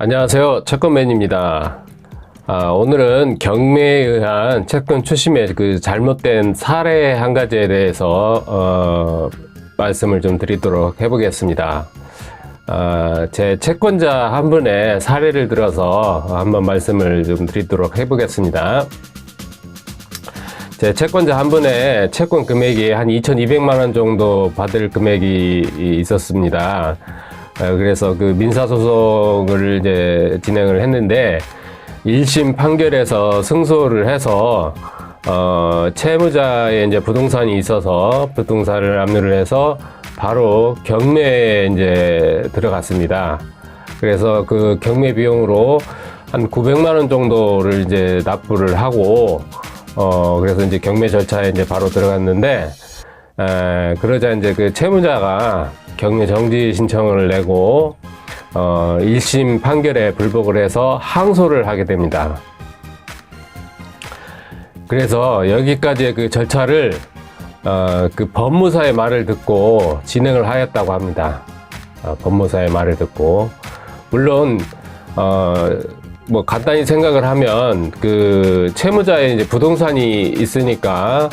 안녕하세요, 채권맨입니다. 오늘은 경매에 의한 채권 추심의 그 잘못된 사례 한 가지에 대해서 말씀을 좀 드리도록 해보겠습니다. 제 채권자 한 분의 사례를 들어서 한번 말씀을 좀 드리도록 해보겠습니다. 제 채권자 한 분의 채권 금액이 한 2,200만 원 정도 받을 금액이 있었습니다. 그래서 그 민사소송을 이제 진행을 했는데 1심 판결에서 승소를 해서 채무자의 이제 부동산이 있어서 부동산을 압류를 해서 바로 경매에 이제 들어갔습니다. 그래서 그 경매 비용으로 한 900만 원 정도를 이제 납부를 하고 그래서 이제 경매 절차에 이제 바로 들어갔는데 그러자 이제 그 채무자가 경매 정지 신청을 내고 1심 판결에 불복을 해서 항소를 하게 됩니다. 그래서 여기까지의 그 절차를 그 법무사의 말을 듣고 진행을 하였다고 합니다. 법무사의 말을 듣고 물론 뭐 간단히 생각을 하면 그 채무자의 이제 부동산이 있으니까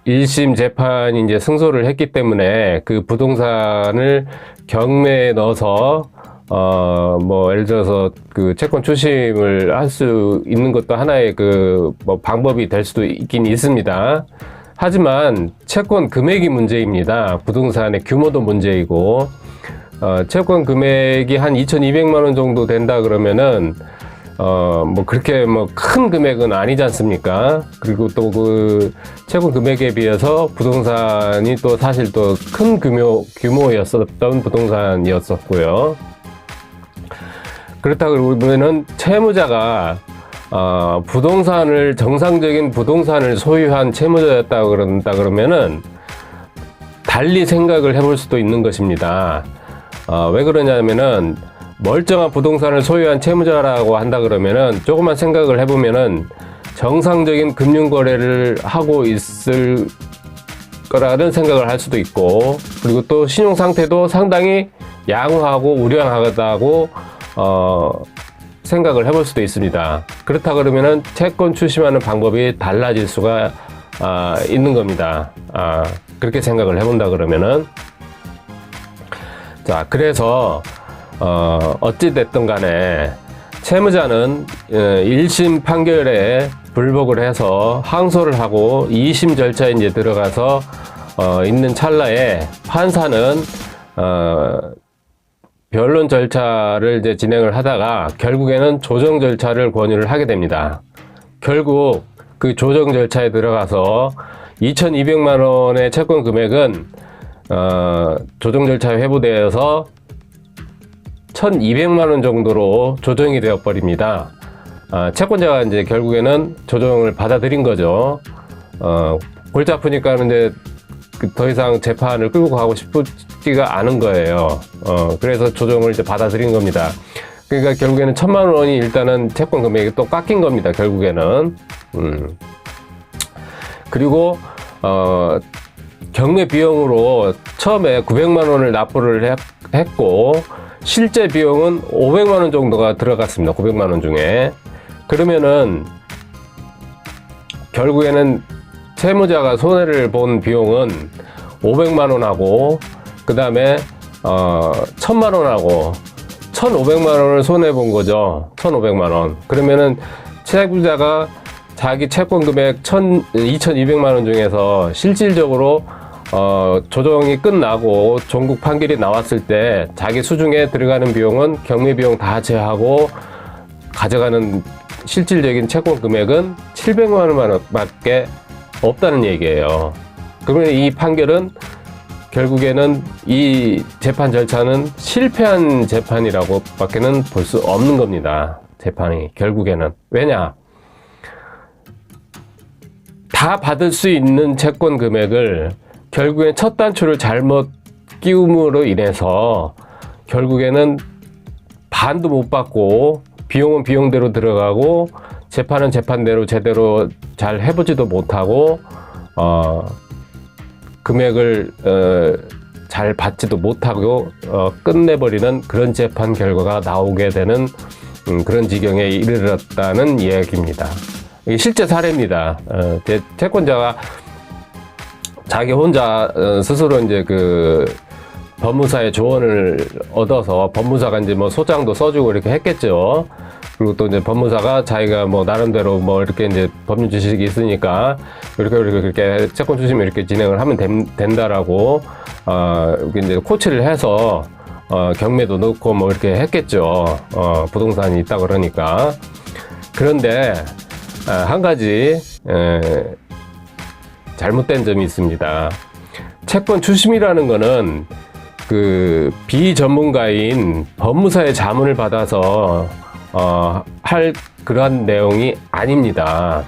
1심 재판이 이제 승소를 했기 때문에 그 부동산을 경매에 넣어서 뭐 예를 들어서 그 채권 추심을 할 수 있는 것도 하나의 그 뭐 방법이 될 수도 있긴 있습니다. 하지만 채권 금액이 문제입니다. 부동산의 규모도 문제이고 채권 금액이 한 2,200만 원 정도 된다 그러면은 뭐 그렇게 뭐 큰 금액은 아니지 않습니까? 그리고 또 그 채권 금액에 비해서 부동산이 또 사실 또 큰 규모였었던 부동산이었었고요. 그렇다 그러면은 채무자가 부동산을 정상적인 부동산을 소유한 채무자였다 그러면은 달리 생각을 해볼 수도 있는 것입니다. 왜 그러냐면은 멀쩡한 부동산을 소유한 채무자라고 한다 그러면은 조금만 생각을 해보면은 정상적인 금융거래를 하고 있을 거라는 생각을 할 수도 있고, 그리고 또 신용 상태도 상당히 양호하고 우량하다고 생각을 해볼 수도 있습니다. 그렇다 그러면은 채권 추심하는 방법이 달라질 수가 있는 겁니다. 그렇게 생각을 해본다 그러면은 자, 그래서 어찌됐든 간에 채무자는 1심 판결에 불복을 해서 항소를 하고 2심 절차에 이제 들어가서 있는 찰나에 판사는 변론 절차를 이제 진행을 하다가 결국에는 조정 절차를 권유를 하게 됩니다. 결국 그 조정 절차에 들어가서 2,200만 원의 채권 금액은 조정 절차에 회부되어서 1,200만 원 정도로 조정이 되어 버립니다. 채권자가 이제 결국에는 조정을 받아들인 거죠. 골치 아프니까 이제 더 이상 재판을 끌고 가고 싶지가 않은 거예요. 그래서 조정을 이제 받아들인 겁니다. 그러니까 결국에는 1,000만 원이 일단은 채권 금액이 또 깎인 겁니다. 결국에는. 그리고 경매 비용으로 처음에 900만 원을 납부를 했고 실제 비용은 500만 원 정도가 들어갔습니다. 900만 원 중에. 그러면은 결국에는 채무자가 손해를 본 비용은 500만 원하고 그 다음에 1,000만 원하고 1,500만 원을 손해 본 거죠. 1,500만 원. 그러면은 채무자가 자기 채권 금액 2,200만 원 중에서 실질적으로 조정이 끝나고 종국 판결이 나왔을 때 자기 수중에 들어가는 비용은 경매 비용 다 제하고 가져가는 실질적인 채권 금액은 700만 원밖에 없다는 얘기예요. 그러면 이 판결은 결국에는 이 재판 절차는 실패한 재판이라고 밖에는 볼 수 없는 겁니다. 재판이 결국에는. 왜냐? 다 받을 수 있는 채권 금액을 결국엔 첫 단추를 잘못 끼움으로 인해서 결국에는 반도 못 받고 비용은 비용대로 들어가고 재판은 재판대로 제대로 잘 해보지도 못하고 금액을 잘 받지도 못하고 끝내버리는 그런 재판 결과가 나오게 되는 그런 지경에 이르렀다는 이야기입니다. 이게 실제 사례입니다. 채권자가 자기 혼자 스스로 이제 그 법무사의 조언을 얻어서 법무사가 이제 뭐 소장도 써주고 이렇게 했겠죠. 그리고 또 이제 법무사가 자기가 뭐 나름대로 뭐 이렇게 이제 법률 지식이 있으니까 이렇게 채권 추심을 이렇게 진행을 하면 된다라고 이제 코치를 해서 경매도 넣고 뭐 이렇게 했겠죠. 부동산이 있다 그러니까. 그런데 한 가지 잘못된 점이 있습니다. 채권 추심이라는 거는 그 비전문가인 법무사의 자문을 받아서 할 그러한 내용이 아닙니다.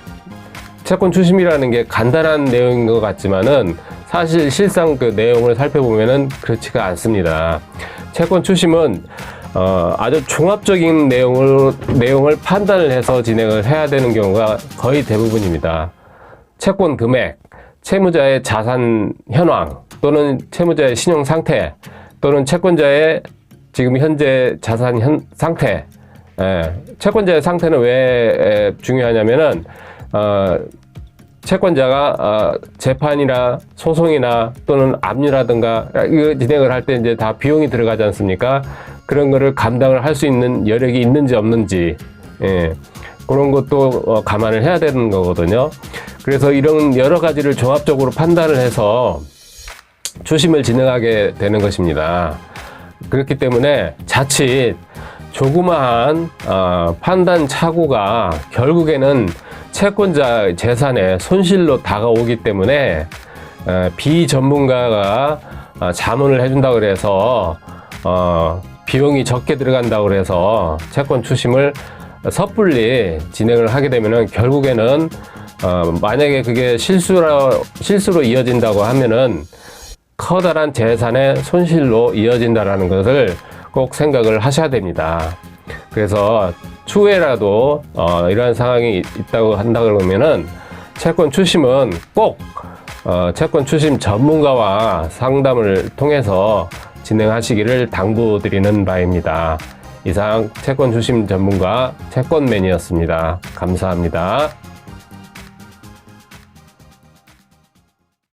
채권 추심이라는 게 간단한 내용인 것 같지만은 사실 실상 그 내용을 살펴보면은 그렇지가 않습니다. 채권 추심은 아주 종합적인 내용을 판단을 해서 진행을 해야 되는 경우가 거의 대부분입니다. 채권 금액, 채무자의 자산 현황 또는 채무자의 신용 상태 또는 채권자의 지금 현재 자산 상태. 채권자의 상태는 왜 중요하냐면은 채권자가 재판이나 소송이나 또는 압류라든가 이거 진행을 할 때 이제 다 비용이 들어가지 않습니까? 그런 거를 감당을 할 수 있는 여력이 있는지 없는지 그런 것도 감안을 해야 되는 거거든요. 그래서 이런 여러 가지를 종합적으로 판단을 해서 추심을 진행하게 되는 것입니다. 그렇기 때문에 자칫 조그마한 판단 착오가 결국에는 채권자 재산에 손실로 다가오기 때문에 비전문가가 자문을 해준다고 그래서 비용이 적게 들어간다고 그래서 채권 추심을 섣불리 진행을 하게 되면은 결국에는 만약에 그게 실수로 이어진다고 하면은 커다란 재산의 손실로 이어진다라는 것을 꼭 생각을 하셔야 됩니다. 그래서 추후에라도 이러한 상황이 있다고 한다 그러면은 채권 추심은 꼭 채권 추심 전문가와 상담을 통해서 진행하시기를 당부드리는 바입니다. 이상 채권 추심 전문가 채권맨이었습니다. 감사합니다.